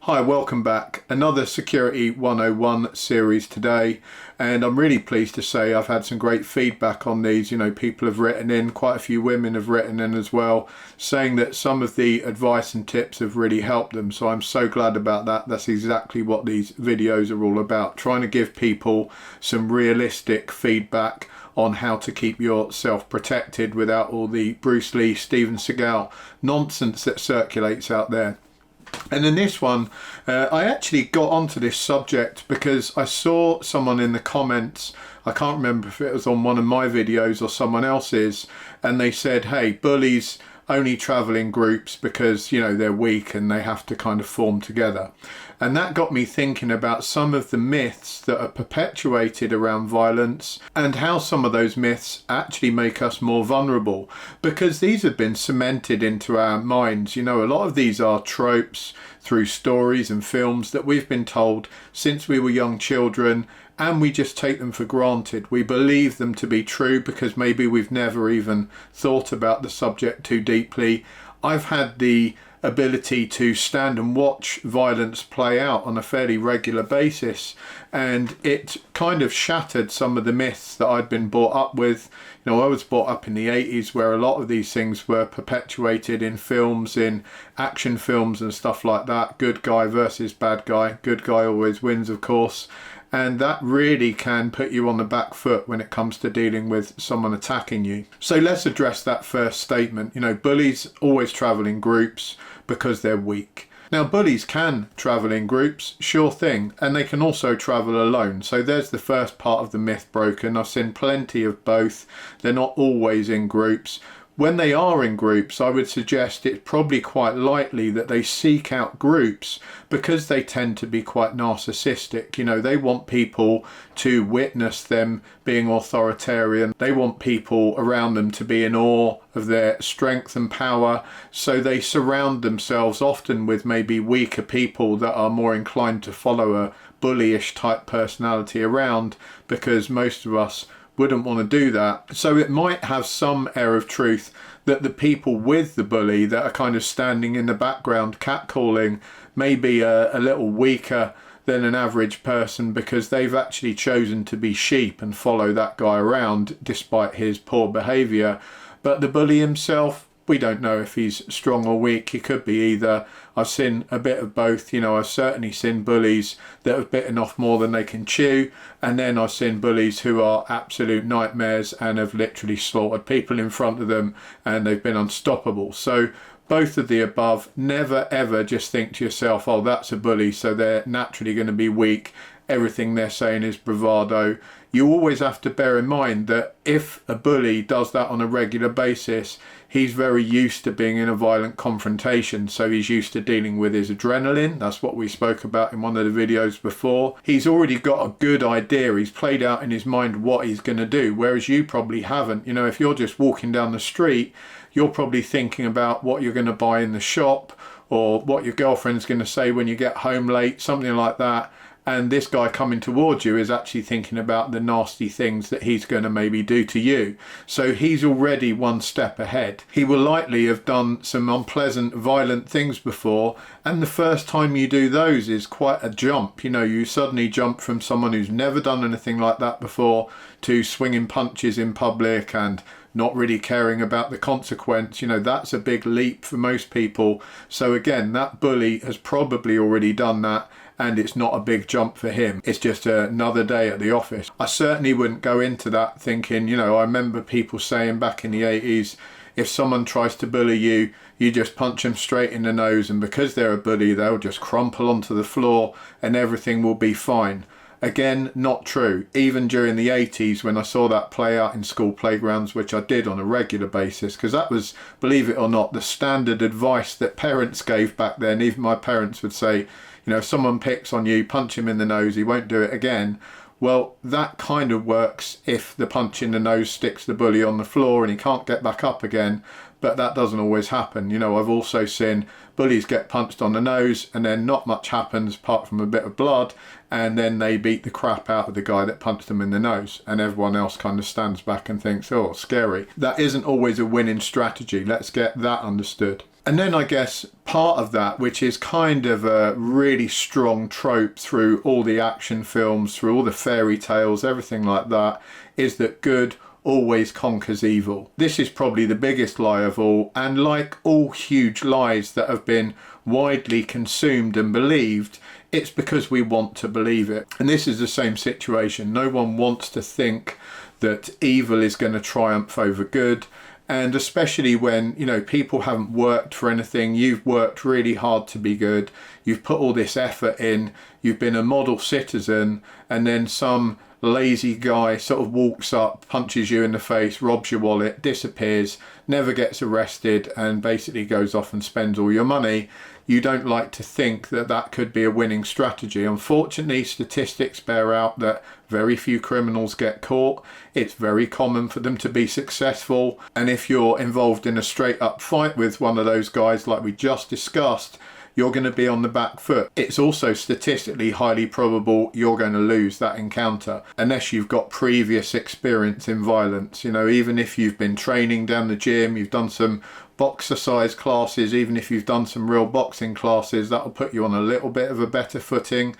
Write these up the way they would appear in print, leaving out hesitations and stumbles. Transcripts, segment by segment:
Hi, welcome back. Another Security 101 series today, and I'm really pleased to say I've had some great feedback on these. People have written in, quite a few women have written in as well, saying that some of the advice and tips have really helped them. So I'm so glad about that. That's exactly what these videos are all about, trying to give people some realistic feedback on how to keep yourself protected without all the Bruce Lee, Steven Seagal nonsense that circulates out there. And in this one, I actually got onto this subject because I saw someone in the comments, I can't remember if it was on one of my videos or someone else's, and they said, hey, bullies only travel in groups because, they're weak and they have to kind of form together. And that got me thinking about some of the myths that are perpetuated around violence and how some of those myths actually make us more vulnerable, because these have been cemented into our minds. A lot of these are tropes through stories and films that we've been told since we were young children, and we just take them for granted. We believe them to be true because maybe we've never even thought about the subject too deeply. I've had the ability to stand and watch violence play out on a fairly regular basis, and it kind of shattered some of the myths that I'd been brought up with. I was brought up in the 80s where a lot of these things were perpetuated in films, in action films and stuff like that. Good guy versus bad guy. Good guy always wins, of course. And that really can put you on the back foot when it comes to dealing with someone attacking you. So let's address that first statement. Bullies always travel in groups because they're weak. Now, bullies can travel in groups, sure thing, and they can also travel alone. So there's the first part of the myth broken. I've seen plenty of both. They're not always in groups. When they are in groups, I would suggest it's probably quite likely that they seek out groups because they tend to be quite narcissistic. They want people to witness them being authoritarian. They want people around them to be in awe of their strength and power. So they surround themselves often with maybe weaker people that are more inclined to follow a bullyish type personality around, because most of us wouldn't want to do that. So it might have some air of truth that the people with the bully that are kind of standing in the background catcalling may be a little weaker than an average person because they've actually chosen to be sheep and follow that guy around despite his poor behaviour. But the bully himself, we don't know if he's strong or weak. He could be either. I've seen a bit of both. I've certainly seen bullies that have bitten off more than they can chew, and then I've seen bullies who are absolute nightmares and have literally slaughtered people in front of them and they've been unstoppable. So both of the above. Never ever just think to yourself, oh, that's a bully, so they're naturally going to be weak. Everything they're saying is bravado. You always have to bear in mind that if a bully does that on a regular basis, he's very used to being in a violent confrontation. So he's used to dealing with his adrenaline. That's what we spoke about in one of the videos before. He's already got a good idea. He's played out in his mind what he's going to do, whereas you probably haven't. If you're just walking down the street, you're probably thinking about what you're going to buy in the shop or what your girlfriend's going to say when you get home late, something like that. And this guy coming towards you is actually thinking about the nasty things that he's going to maybe do to you. So he's already one step ahead. He will likely have done some unpleasant, violent things before, and the first time you do those is quite a jump. You suddenly jump from someone who's never done anything like that before to swinging punches in public and not really caring about the consequence. That's a big leap for most people. So again, that bully has probably already done that, and it's not a big jump for him. It's just another day at the office. I certainly wouldn't go into that thinking, I remember people saying back in the 80s, if someone tries to bully you, you just punch them straight in the nose, and because they're a bully, they'll just crumple onto the floor and everything will be fine. Again, not true. Even during the 80s, when I saw that play out in school playgrounds, which I did on a regular basis, because that was, believe it or not, the standard advice that parents gave back then. Even my parents would say, if someone picks on you, punch him in the nose, he won't do it again. Well, that kind of works if the punch in the nose sticks the bully on the floor and he can't get back up again, but that doesn't always happen. I've also seen bullies get punched on the nose and then not much happens apart from a bit of blood, and then they beat the crap out of the guy that punched them in the nose, and everyone else kind of stands back and thinks, oh, scary. That isn't always a winning strategy. Let's get that understood. And then I guess part of that, which is kind of a really strong trope through all the action films, through all the fairy tales, everything like that, is that good always conquers evil. This is probably the biggest lie of all, and like all huge lies that have been widely consumed and believed, it's because we want to believe it. And this is the same situation. No one wants to think that evil is going to triumph over good. And especially when, you know, people haven't worked for anything, you've worked really hard to be good, you've put all this effort in, you've been a model citizen, and then some lazy guy sort of walks up, punches you in the face, robs your wallet, disappears, never gets arrested, and basically goes off and spends all your money. You don't like to think that that could be a winning strategy. Unfortunately, statistics bear out that very few criminals get caught. It's very common for them to be successful. And if you're involved in a straight up fight with one of those guys like we just discussed, you're going to be on the back foot. It's also statistically highly probable you're going to lose that encounter unless you've got previous experience in violence. You know, even if you've been training down the gym, you've done some boxercise classes, even if you've done some real boxing classes, that'll put you on a little bit of a better footing.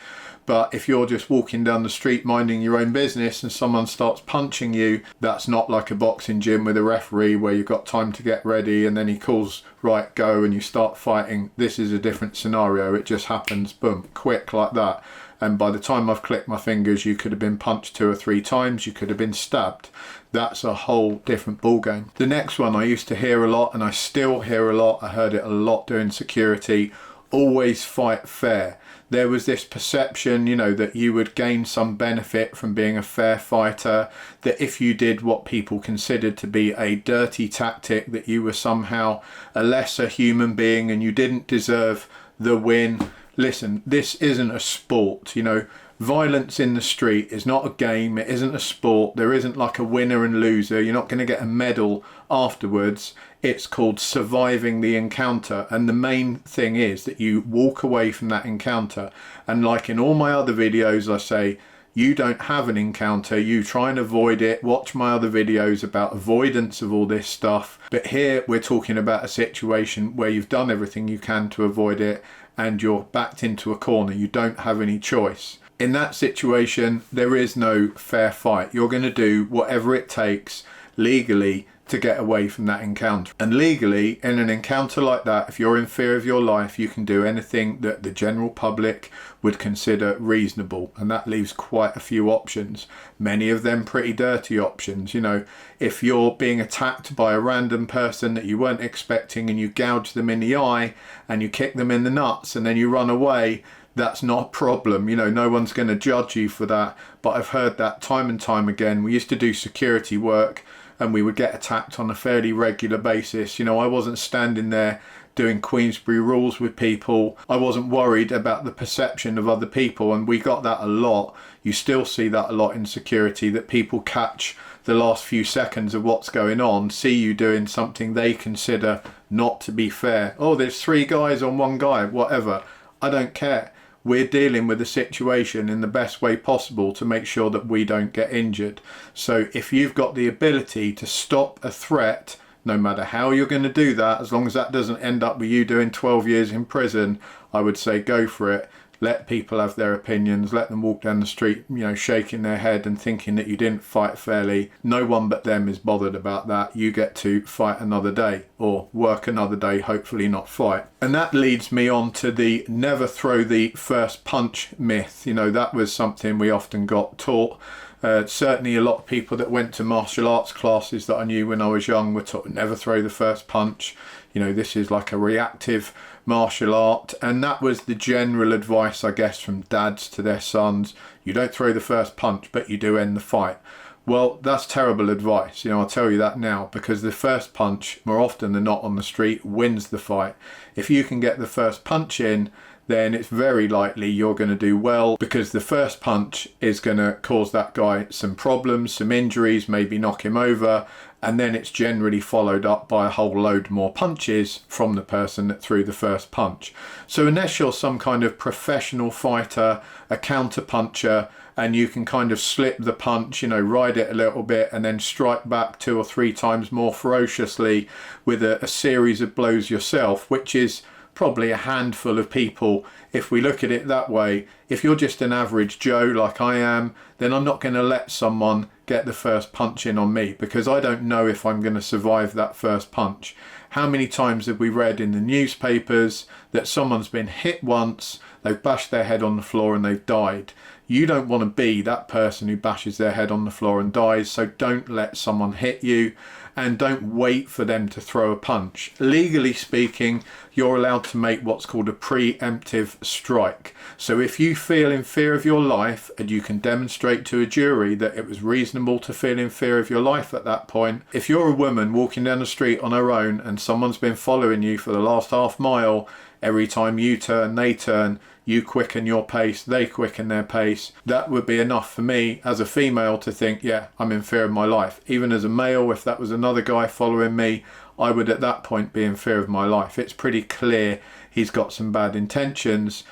But if you're just walking down the street minding your own business and someone starts punching you, that's not like a boxing gym with a referee where you've got time to get ready and then he calls, right, go, and you start fighting. This is a different scenario. It just happens, boom, quick like that. And by the time I've clicked my fingers, you could have been punched 2 or 3 times, you could have been stabbed. That's a whole different ballgame. The next one I used to hear a lot, and I still hear a lot, I heard it a lot doing security, always fight fair. There was this perception, you know, that you would gain some benefit from being a fair fighter, that if you did what people considered to be a dirty tactic, that you were somehow a lesser human being and you didn't deserve the win. Listen, this isn't a sport, you know. Violence in the street is not a game, it isn't a sport, there isn't like a winner and loser, you're not going to get a medal afterwards. It's called surviving the encounter, and the main thing is that you walk away from that encounter. And like in all my other videos I say, you don't have an encounter, you try and avoid it. Watch my other videos about avoidance of all this stuff, but here we're talking about a situation where you've done everything you can to avoid it and you're backed into a corner, you don't have any choice. In that situation, there is no fair fight. You're going to do whatever it takes legally to get away from that encounter. And legally, in an encounter like that, if you're in fear of your life, you can do anything that the general public would consider reasonable. And that leaves quite a few options. Many of them pretty dirty options. You know, if you're being attacked by a random person that you weren't expecting and you gouge them in the eye and you kick them in the nuts and then you run away, that's not a problem. You know, no one's going to judge you for that. But I've heard that time and time again. We used to do security work and we would get attacked on a fairly regular basis. You know, I wasn't standing there doing Queensberry rules with people. I wasn't worried about the perception of other people, and we got that a lot. You still see that a lot in security, that people catch the last few seconds of what's going on, see you doing something they consider not to be fair. Oh, there's 3 guys on 1 guy, whatever. I don't care. We're dealing with the situation in the best way possible to make sure that we don't get injured. So if you've got the ability to stop a threat, no matter how you're going to do that, as long as that doesn't end up with you doing 12 years in prison, I would say go for it. Let people have their opinions, let them walk down the street, you know, shaking their head and thinking that you didn't fight fairly. No one but them is bothered about that. You get to fight another day, or work another day, hopefully not fight. And that leads me on to the never throw the first punch myth. You know, that was something we often got taught. Certainly a lot of people that went to martial arts classes that I knew when I was young were taught never throw the first punch. You know, this is like a reactive martial art, and that was the general advice, I guess, from dads to their sons. You don't throw the first punch, but you do end the fight. Well, that's terrible advice. You know, I'll tell you that now, because the first punch, more often than not on the street, wins the fight. If you can get the first punch in, then it's very likely you're going to do well, because the first punch is going to cause that guy some problems, some injuries, maybe knock him over, and then it's generally followed up by a whole load more punches from the person that threw the first punch. So unless you're some kind of professional fighter, a counter puncher, and you can kind of slip the punch, you know, ride it a little bit and then strike back 2 or 3 times more ferociously with a series of blows yourself, which is probably a handful of people if we look at it that way. If you're just an average Joe like I am, then I'm not going to let someone get the first punch in on me, because I don't know if I'm going to survive that first punch. How many times have we read in the newspapers that someone's been hit once, they've bashed their head on the floor and they've died? You don't want to be that person who bashes their head on the floor and dies, so don't let someone hit you, and don't wait for them to throw a punch. Legally speaking, you're allowed to make what's called a preemptive strike. So if you feel in fear of your life and you can demonstrate to a jury that it was reasonable to feel in fear of your life at that point, if you're a woman walking down the street on her own and someone's been following you for the last half mile, every time you turn, they turn, you quicken your pace, they quicken their pace, that would be enough for me as a female to think, yeah, I'm in fear of my life. Even as a male, if that was another guy following me, I would at that point be in fear of my life. It's pretty clear he's got some bad intentions.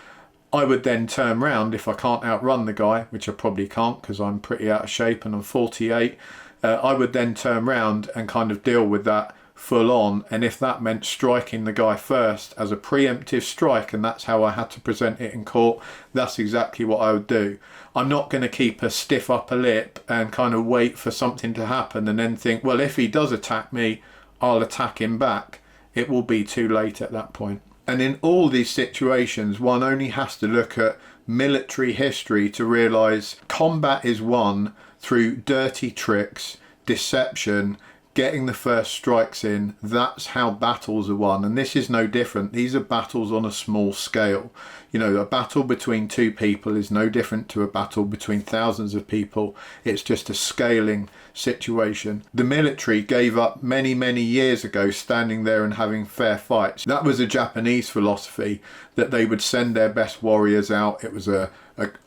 I would then turn round if I can't outrun the guy, which I probably can't because I'm pretty out of shape and I'm 48. I would then turn round and kind of deal with that full on, and if that meant striking the guy first as a preemptive strike, and that's how I had to present it in court, that's exactly what I would do. I'm not going to keep a stiff upper lip and kind of wait for something to happen and then think, well, if he does attack me, I'll attack him back. It will be too late at that point. And in all these situations, one only has to look at military history to realise combat is won through dirty tricks, deception, getting the first strikes in. That's how battles are won, and this is no different. These are battles on a small scale. You know, a battle between 2 people is no different to a battle between thousands of people. It's just a scaling situation. The military gave up many years ago standing there and having fair fights. That was a Japanese philosophy, that they would send their best warriors out. It was a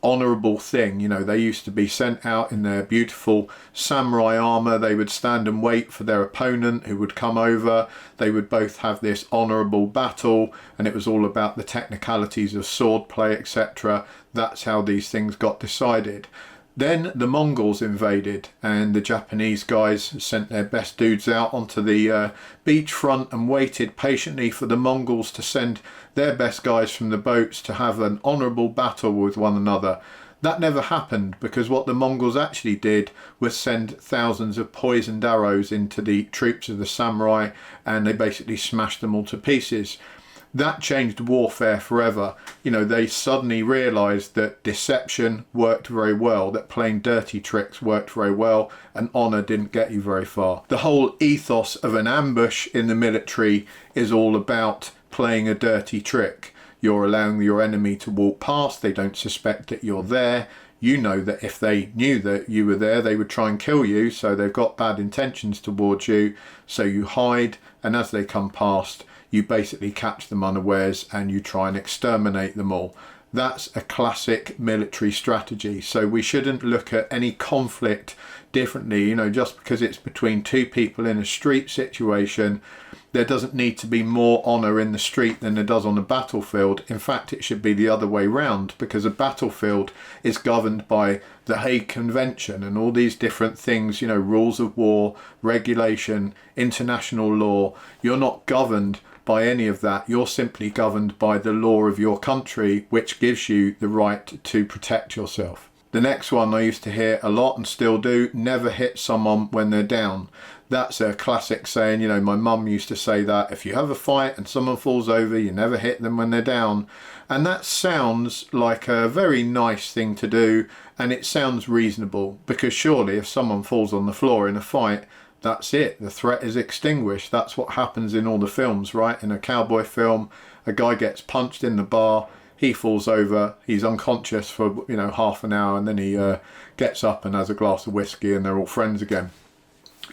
honourable thing. You know, they used to be sent out in their beautiful samurai armour. They would stand and wait for their opponent who would come over. They would both have this honourable battle, and it was all about the technicalities of sword play, etc. That's how these things got decided. Then the Mongols invaded, and the Japanese guys sent their best dudes out onto the beachfront and waited patiently for the Mongols to send their best guys from the boats to have an honourable battle with one another. That never happened, because what the Mongols actually did was send thousands of poisoned arrows into the troops of the samurai, and they basically smashed them all to pieces. That changed warfare forever. You know, they suddenly realised that deception worked very well, that playing dirty tricks worked very well, and honour didn't get you very far. The whole ethos of an ambush in the military is all about playing a dirty trick. You're allowing your enemy to walk past, they don't suspect that you're there. You know that if they knew that you were there, they would try and kill you, so they've got bad intentions towards you, so you hide, and as they come past, you basically catch them unawares and you try and exterminate them all. That's a classic military strategy. So we shouldn't look at any conflict differently. You know, just because it's between 2 people in a street situation, there doesn't need to be more honour in the street than there does on a battlefield. In fact, it should be the other way round, because a battlefield is governed by the Hague Convention and all these different things, you know, rules of war, regulation, international law. You're not governed by any of that. You're simply governed by the law of your country, which gives you the right to protect yourself. The next one I used to hear a lot and still do: never hit someone when they're down. That's a classic saying. You know, my mum used to say that if you have a fight and someone falls over, you never hit them when they're down. And that sounds like a very nice thing to do, and it sounds reasonable, because surely if someone falls on the floor in a fight, that's it, the threat is extinguished. That's what happens in all the films, right? In a cowboy film, a guy gets punched in the bar, he falls over, he's unconscious for, you know, half an hour, and then he gets up and has a glass of whiskey and they're all friends again.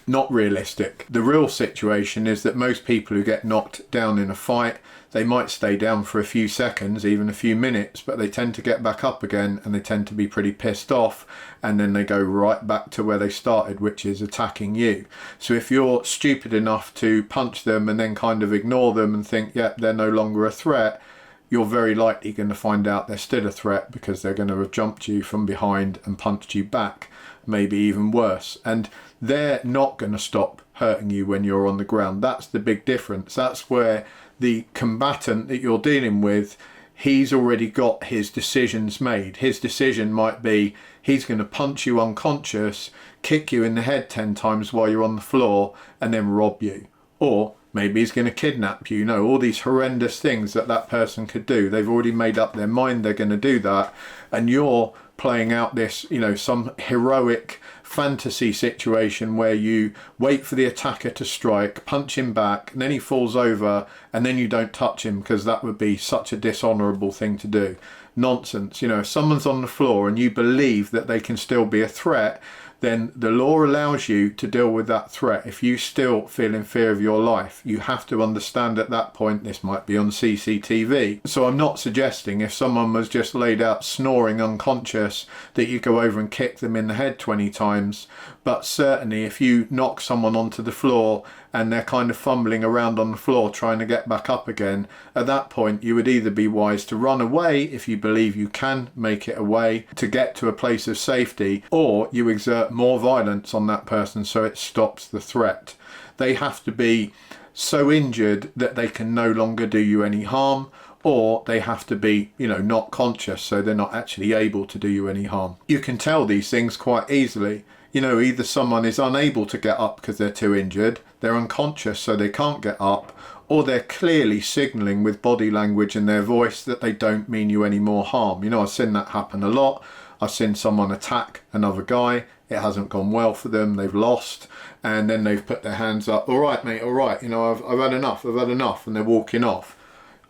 Not realistic. The real situation is that most people who get knocked down in a fight, they might stay down for a few seconds, even a few minutes, but they tend to get back up again, and they tend to be pretty pissed off, and then they go right back to where they started, which is attacking you. So if you're stupid enough to punch them and then kind of ignore them and think, yeah, they're no longer a threat, you're very likely going to find out they're still a threat, because they're going to have jumped you from behind and punched you back, maybe even worse. And they're not going to stop hurting you when you're on the ground. That's the big difference. That's where the combatant that you're dealing with, he's already got his decisions made. His decision might be he's going to punch you unconscious, kick you in the head 10 times while you're on the floor, and then rob you. Or maybe he's going to kidnap you. You know, all these horrendous things that that person could do. They've already made up their mind they're going to do that. And you're playing out this, you know, some heroic fantasy situation where you wait for the attacker to strike, punch him back, and then he falls over, and then you don't touch him, because that would be such a dishonourable thing to do. Nonsense. You know, if someone's on the floor and you believe that they can still be a threat, then the law allows you to deal with that threat. If you still feel in fear of your life, you have to understand at that point this might be on CCTV. So I'm not suggesting if someone was just laid out snoring unconscious that you go over and kick them in the head 20 times. But certainly if you knock someone onto the floor and they're kind of fumbling around on the floor trying to get back up again, at that point you would either be wise to run away if you believe you can make it away to get to a place of safety, or you exert more violence on that person so it stops the threat. They have to be so injured that they can no longer do you any harm, or they have to be, you know, not conscious so they're not actually able to do you any harm. You can tell these things quite easily. You know, either someone is unable to get up because they're too injured, they're unconscious so they can't get up, or they're clearly signalling with body language and their voice that they don't mean you any more harm. You know, I've seen that happen a lot. I've seen someone attack another guy, it hasn't gone well for them, they've lost, and then they've put their hands up, all right mate, all right, you know, I've had enough, and they're walking off.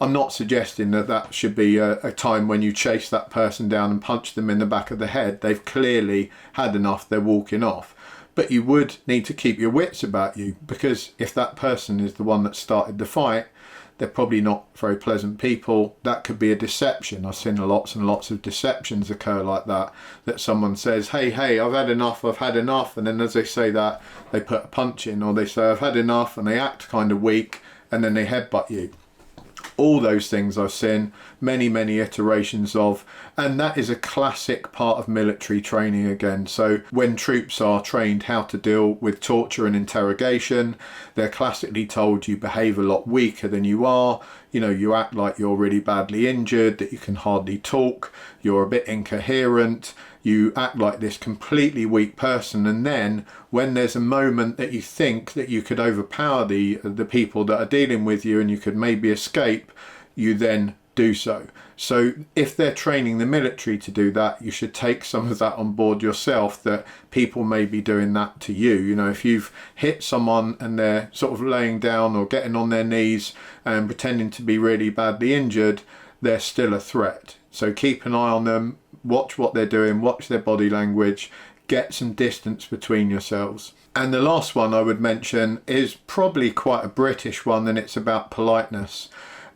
I'm not suggesting that that should be a time when you chase that person down and punch them in the back of the head. They've clearly had enough, they're walking off. But you would need to keep your wits about you, because if that person is the one that started the fight, they're probably not very pleasant people. That could be a deception. I've seen lots and lots of deceptions occur like that, that someone says, hey, I've had enough, and then as they say that, they put a punch in, or they say, I've had enough, and they act kind of weak, and then they headbutt you. All those things I've seen many iterations of, and that is a classic part of military training again. So when troops are trained how to deal with torture and interrogation, they're classically told you behave a lot weaker than you are. You know, you act like you're really badly injured, that you can hardly talk, you're a bit incoherent, you act like this completely weak person, and then when there's a moment that you think that you could overpower the people that are dealing with you and you could maybe escape, you then do so. So if they're training the military to do that, you should take some of that on board yourself, that people may be doing that to you. You know, if you've hit someone and they're sort of laying down or getting on their knees and pretending to be really badly injured, they're still a threat. So keep an eye on them, watch what they're doing, watch their body language, get some distance between yourselves. And the last one I would mention is probably quite a British one, and it's about politeness.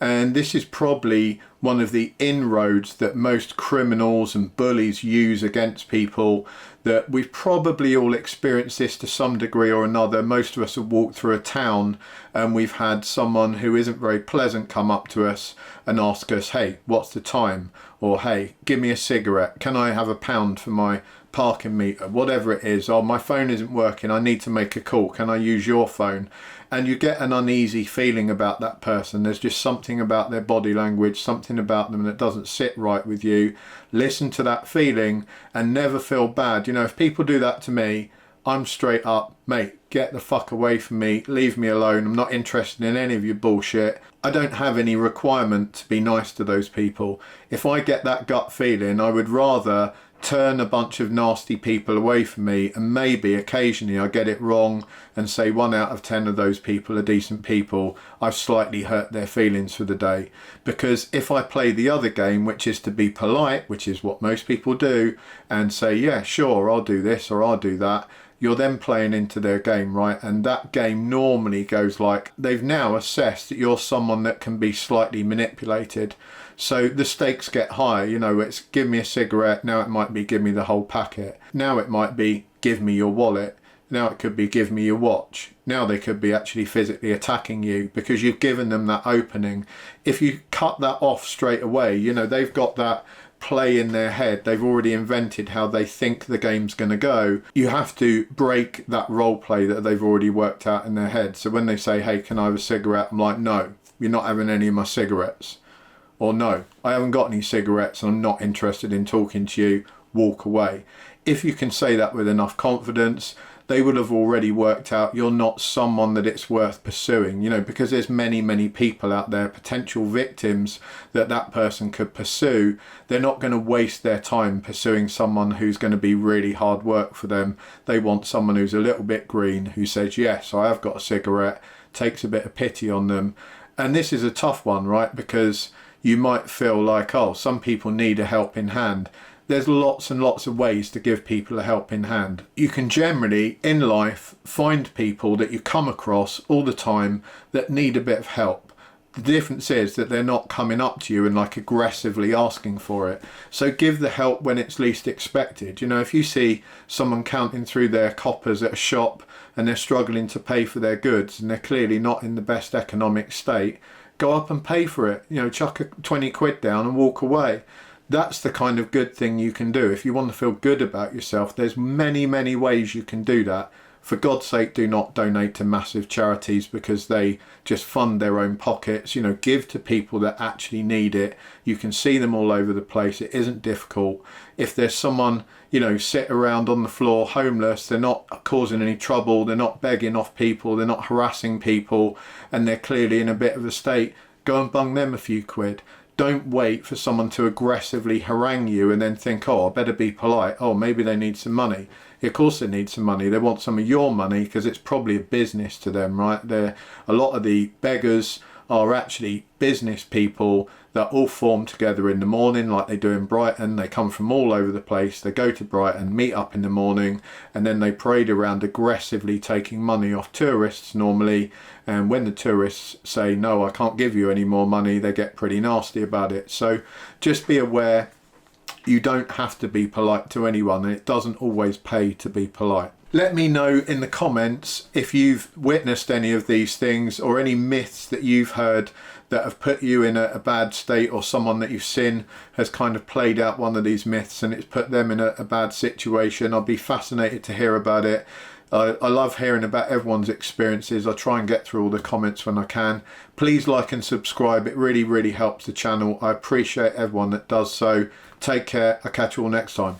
And this is probably one of the inroads that most criminals and bullies use against people, that we've probably all experienced this to some degree or another. Most of us have walked through a town and we've had someone who isn't very pleasant come up to us and ask us, hey, what's the time? Or, hey, give me a cigarette. Can I have £1 for my parking meter? Whatever it is. Oh, my phone isn't working. I need to make a call. Can I use your phone? And you get an uneasy feeling about that person. There's just something about their body language, something about them that doesn't sit right with you. Listen to that feeling and never feel bad. You know, if people do that to me, I'm straight up, mate, get the fuck away from me, leave me alone, I'm not interested in any of your bullshit. I don't have any requirement to be nice to those people. If I get that gut feeling, I would rather turn a bunch of nasty people away from me, and maybe occasionally I get it wrong and say 1 out of 10 of those people are decent people. I've slightly hurt their feelings for the day. Because if I play the other game, which is to be polite, which is what most people do, and say, yeah, sure, I'll do this or I'll do that, you're then playing into their game, right? And that game normally goes like, they've now assessed that you're someone that can be slightly manipulated. So the stakes get higher, you know, it's give me a cigarette, now it might be give me the whole packet. Now it might be give me your wallet. Now it could be give me your watch. Now they could be actually physically attacking you because you've given them that opening. If you cut that off straight away, you know, they've got that play in their head. They've already invented how they think the game's going to go. You have to break that role play that they've already worked out in their head. So when they say, hey, can I have a cigarette? I'm like, no, you're not having any of my cigarettes. Or no, I haven't got any cigarettes and I'm not interested in talking to you. Walk away. If you can say that with enough confidence, they would have already worked out you're not someone that it's worth pursuing, you know, because there's many people out there, potential victims that person could pursue. They're not going to waste their time pursuing someone who's going to be really hard work for them. They want someone who's a little bit green, who says, yes, I have got a cigarette, takes a bit of pity on them. And this is a tough one, right? Because you might feel like, oh, some people need a helping hand. There's lots and lots of ways to give people a helping hand. You can generally, in life, find people that you come across all the time that need a bit of help. The difference is that they're not coming up to you and like aggressively asking for it. So give the help when it's least expected. You know, if you see someone counting through their coppers at a shop and they're struggling to pay for their goods and they're clearly not in the best economic state, go up and pay for it. You know, chuck a 20 quid down and walk away. That's the kind of good thing you can do. If you want to feel good about yourself, there's many ways you can do that. For God's sake, do not donate to massive charities because they just fund their own pockets. You know, give to people that actually need it. You can see them all over the place. It isn't difficult. If there's someone, you know, sit around on the floor homeless, they're not causing any trouble, they're not begging off people, they're not harassing people, and they're clearly in a bit of a state, go and bung them a few quid. Don't wait for someone to aggressively harangue you and then think, oh, I better be polite. Oh, maybe they need some money. Of course they need some money. They want some of your money because it's probably a business to them, right? A lot of the beggars are actually business people that all form together in the morning like they do in Brighton. They come from all over the place. They go to Brighton, meet up in the morning, and then they parade around aggressively taking money off tourists normally. And when the tourists say, no, I can't give you any more money, they get pretty nasty about it. So just be aware, you don't have to be polite to anyone, and it doesn't always pay to be polite. Let me know in the comments if you've witnessed any of these things or any myths that you've heard that have put you in a bad state, or someone that you've seen has kind of played out one of these myths and it's put them in a bad situation. I'll be fascinated to hear about it. I love hearing about everyone's experiences. I try and get through all the comments when I can. Please like and subscribe. It really helps the channel. I appreciate everyone that does so. Take care. I'll catch you all next time.